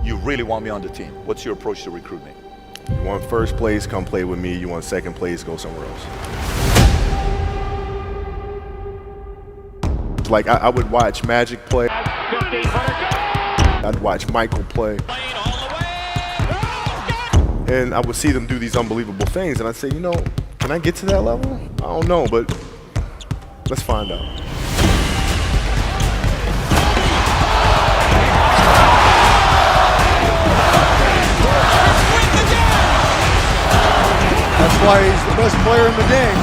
you really want me on the team. What's your approach to recruiting? You want first place, come play with me. You want second place, go somewhere else. Like I would watch Magic play. I'd watch Michael play. And I would see them do these unbelievable things, and I'd say, you know, can I get to that level? I don't know, but let's find out. That's why he's the best player in the game.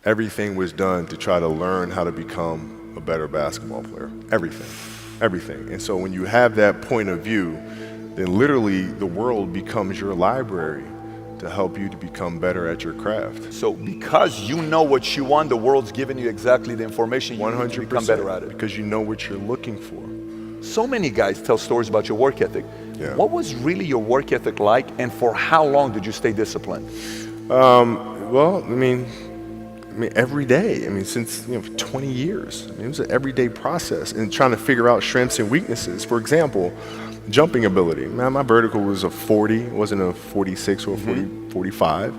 Everything was done to try to learn how to become a better basketball player. Everything. And so when you have that point of view, then literally the world becomes your library to help you to become better at your craft. So because you know what you want, the world's giving you exactly the information you need to become better at it. Because you know what you're looking for. So many guys tell stories about your work ethic. Yeah. What was really your work ethic like, and for how long did you stay disciplined? Well, I mean, every day. I mean, since 20 years. I mean, it was an everyday process and trying to figure out strengths and weaknesses. For example, jumping ability. Man, my vertical was a 40, it wasn't a 46 or a 45.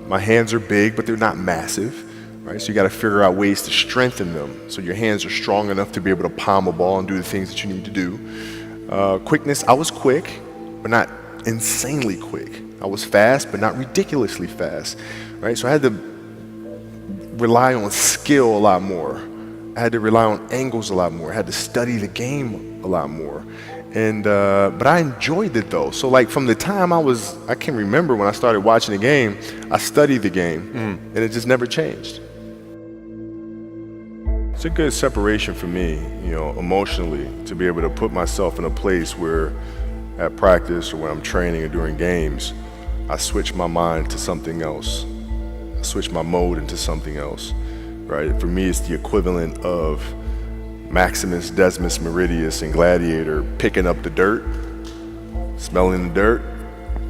My hands are big, but they're not massive. Right? So you got to figure out ways to strengthen them so your hands are strong enough to be able to palm a ball and do the things that you need to do. Quickness, I was quick, but not insanely quick. I was fast, but not ridiculously fast. Right? So I had to rely on skill a lot more. I had to rely on angles a lot more. I had to study the game a lot more. And but I enjoyed it though. So like from the time I can remember when I started watching the game, I studied the game and it just never changed. It's a good separation for me, emotionally, to be able to put myself in a place where at practice or when I'm training or during games, I switch my mind to something else. I switch my mode into something else, right? For me, it's the equivalent of Maximus Decimus Meridius in Gladiator picking up the dirt, smelling the dirt.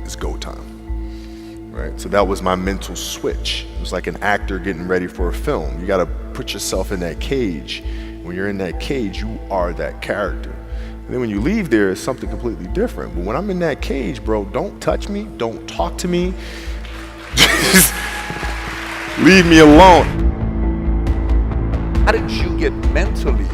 It's go time, right? So that was my mental switch. It was like an actor getting ready for a film. You got to put yourself in that cage. When you're in that cage, you are that character. And then when you leave there, it's something completely different. But when I'm in that cage, bro, don't touch me, don't talk to me. Just leave me alone. How did you get mentally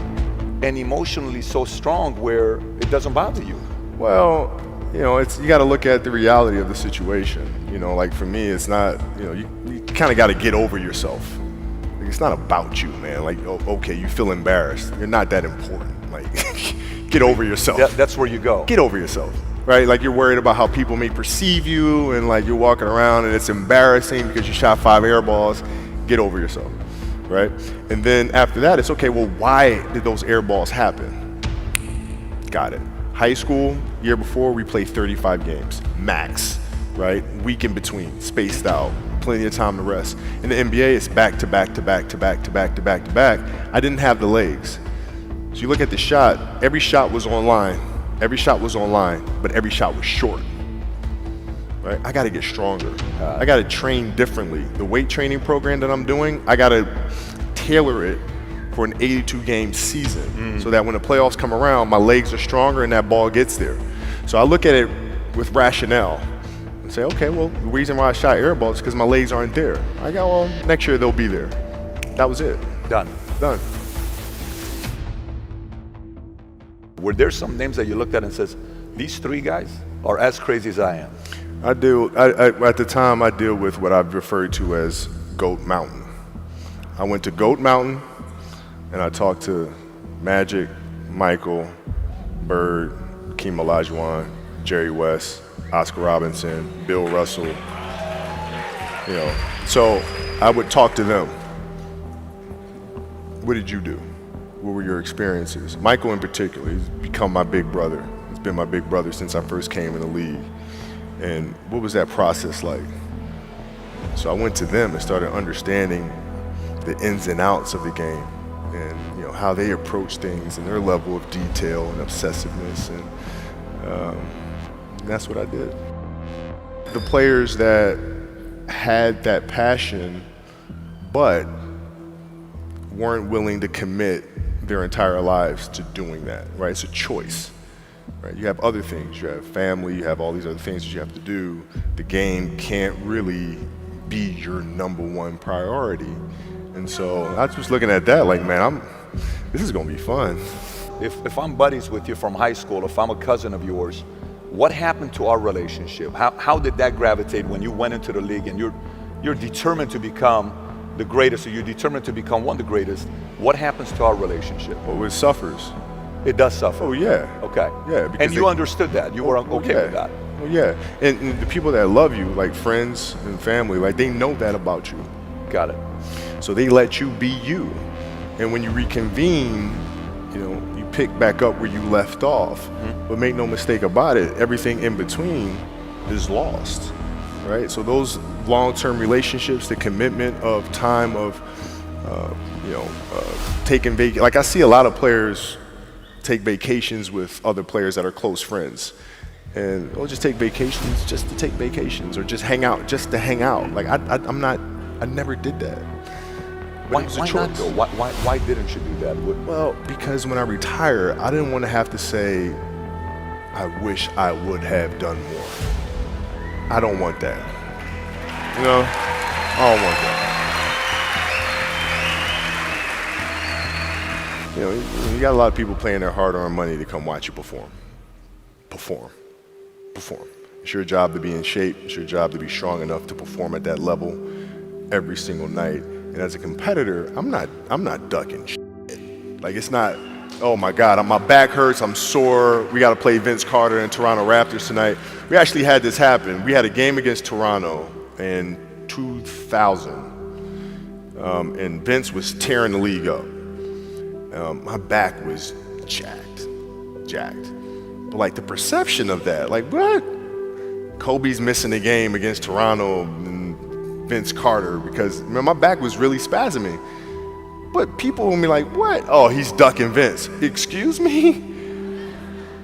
and emotionally so strong where it doesn't bother you? Well, you got to look at the reality of the situation. Like for me, it's not, you kind of got to get over yourself. Like, it's not about you, man. Like, okay, you feel embarrassed. You're not that important. Like, get over yourself. That's where you go. Get over yourself, right? Like you're worried about how people may perceive you and like you're walking around and it's embarrassing because you shot 5 air balls. Get over yourself. Right? And then after that, it's okay, well, why did those air balls happen? Got it. High school, year before, we played 35 games, max, right? Week in between, spaced out, plenty of time to rest. In the NBA, it's back to back to back to back to back to back to back. I didn't have the legs. So you look at the shot, every shot was online. Every shot was online, but every shot was short. Right? I got to get stronger. I got to train differently. The weight training program that I'm doing, I got to tailor it for an 82-game season so that when the playoffs come around, my legs are stronger and that ball gets there. So I look at it with rationale and say, okay, well, the reason why I shot air balls is because my legs aren't there. I go, well, next year they'll be there. That was it. Done. Were there some names that you looked at and says, these 3 guys are as crazy as I am? At the time, I deal with what I've referred to as Goat Mountain. I went to Goat Mountain, and I talked to Magic, Michael, Bird, Hakeem Olajuwon, Jerry West, Oscar Robinson, Bill Russell. So I would talk to them. What did you do? What were your experiences? Michael in particular, he's become my big brother. He's been my big brother since I first came in the league. And what was that process like? So I went to them and started understanding the ins and outs of the game and how they approach things and their level of detail and obsessiveness, and that's what I did. The players that had that passion but weren't willing to commit their entire lives to doing that, right? It's a choice, right? You have other things. You have family. You have all these other things that you have to do. The game can't really be your number one priority. And so I was looking at that like, man, this is going to be fun. If I'm buddies with you from high school, if I'm a cousin of yours, what happened to our relationship? How did that gravitate when you went into the league and you're determined to become the greatest, or you're determined to become one of the greatest? What happens to our relationship? Well, it suffers. It does suffer. Oh, yeah. Okay. Yeah. Because And you understood that. You were okay yeah. with that. Well, yeah. And the people that love you, like friends and family, like they know that about you. Got it. So they let you be you. And when you reconvene, you pick back up where you left off. But make no mistake about it, everything in between is lost, right? So those long-term relationships, the commitment of time of, taking vacation. Like I see a lot of players take vacations with other players that are close friends. And they'll just take vacations just to take vacations, or just hang out just to hang out. Like I never did that. But Why it was a not choice. though? Why didn't you do that? Well, because when I retire, I didn't want to have to say, I wish I would have done more. I don't want that. I don't want that. You got a lot of people paying their hard-earned money to come watch you perform. Perform. It's your job to be in shape. It's your job to be strong enough to perform at that level every single night. And as a competitor, I'm not ducking shit. Like, it's not, oh my God, my back hurts, I'm sore, we got to play Vince Carter and Toronto Raptors tonight. We actually had this happen. We had a game against Toronto in 2000, and Vince was tearing the league up. My back was jacked. But like the perception of that, like what? Kobe's missing the game against Toronto and Vince Carter because my back was really spasming. But people will be like, what? Oh, he's ducking Vince. Excuse me?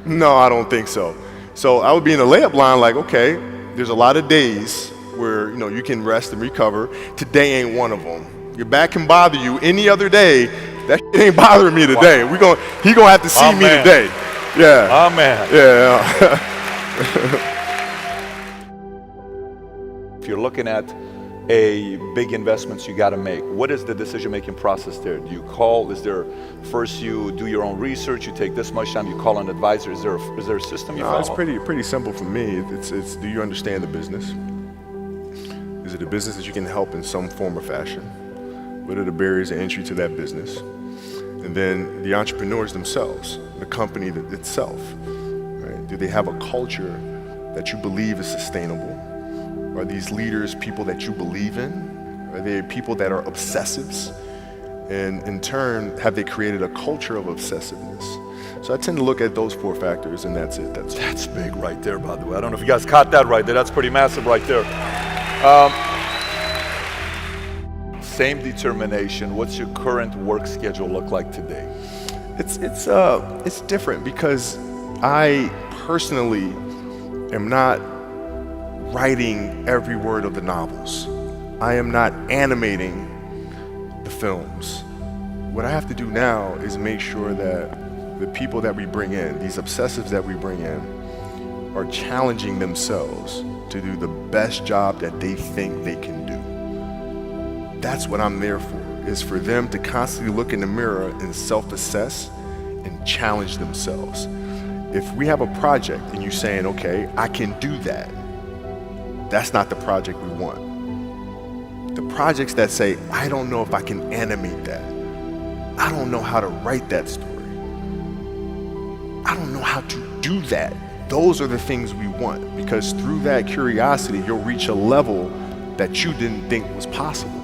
No, I don't think so. So I would be in the layup line like, okay, there's a lot of days where you can rest and recover. Today ain't one of them. Your back can bother you any other day. That shit ain't bothering me today. Wow. He gonna have to see me today. Yeah. Oh man. Yeah. If you're looking at a big investments you got to make, what is the decision-making process there? Do you call? Is there first you do your own research? You take this much time. You call an advisor. Is there a system you follow? It's pretty simple for me. It's do you understand the business? Is it a business that you can help in some form or fashion? What are the barriers of entry to that business? And then the entrepreneurs themselves, the company itself, right? Do they have a culture that you believe is sustainable? Are these leaders people that you believe in? Are they people that are obsessives? And in turn, have they created a culture of obsessiveness? So I tend to look at those 4 factors, and that's it. That's big right there, by the way. I don't know if you guys caught that right there. That's pretty massive right there. Same determination. What's your current work schedule look like today? It's different because I personally am not writing every word of the novels. I am not animating the films. What I have to do now is make sure that the people that we bring in, these obsessives that we bring in, are challenging themselves to do the best job that they think they can do. That's what I'm there for, is for them to constantly look in the mirror and self-assess and challenge themselves. If we have a project and you're saying, okay, I can do that, that's not the project we want. The projects that say, I don't know if I can animate that. I don't know how to write that story. I don't know how to do that. Those are the things we want, because through that curiosity, you'll reach a level that you didn't think was possible.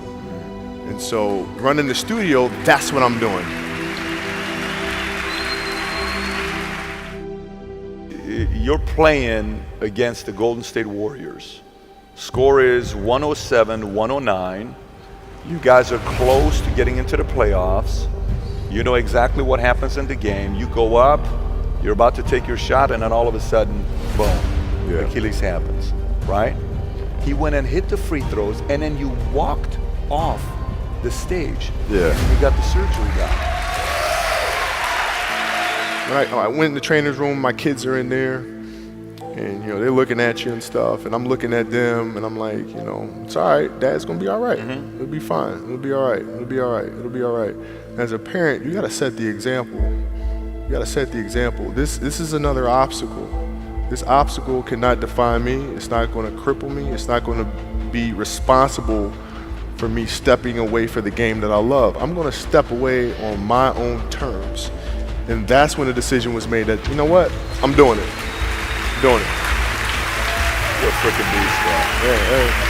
And so running the studio, that's what I'm doing. You're playing against the Golden State Warriors. Score is 107-109. You guys are close to getting into the playoffs. You know exactly what happens in the game. You go up, you're about to take your shot, and then all of a sudden, boom, Achilles happens, right? He went and hit the free throws, and then you walked off the stage. Yeah. And you got the surgery done. I went in the trainer's room, my kids are in there, and they're looking at you and stuff, and I'm looking at them, and I'm like, it's all right, Dad's gonna be all right. It'll be fine. It'll be all right. It'll be all right. It'll be all right. As a parent, you gotta set the example. You gotta set the example. This is another obstacle. This obstacle cannot define me. It's not gonna cripple me. It's not gonna be responsible for me stepping away for the game that I love. I'm gonna step away on my own terms. And that's when the decision was made that, you know what, I'm doing it. I'm doing it. You're a freaking beast, bro. Yeah,